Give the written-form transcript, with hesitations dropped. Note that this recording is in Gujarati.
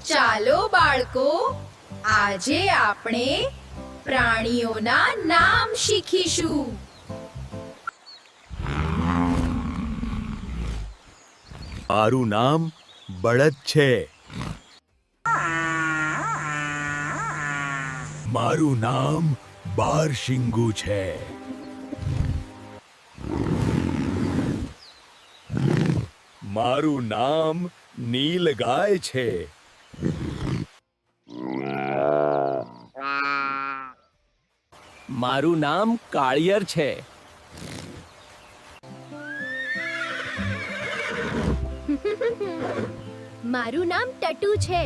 ચાલો બાળકો, આજે આપણે પ્રાણીઓના નામ શીખીશું. મારું નામ બળદ છે. મારું નામ બારશિંગુ છે. મારું નામ નીલગાય છે. મારું નામ કાળિયર છે. મારું નામ ટટુ છે.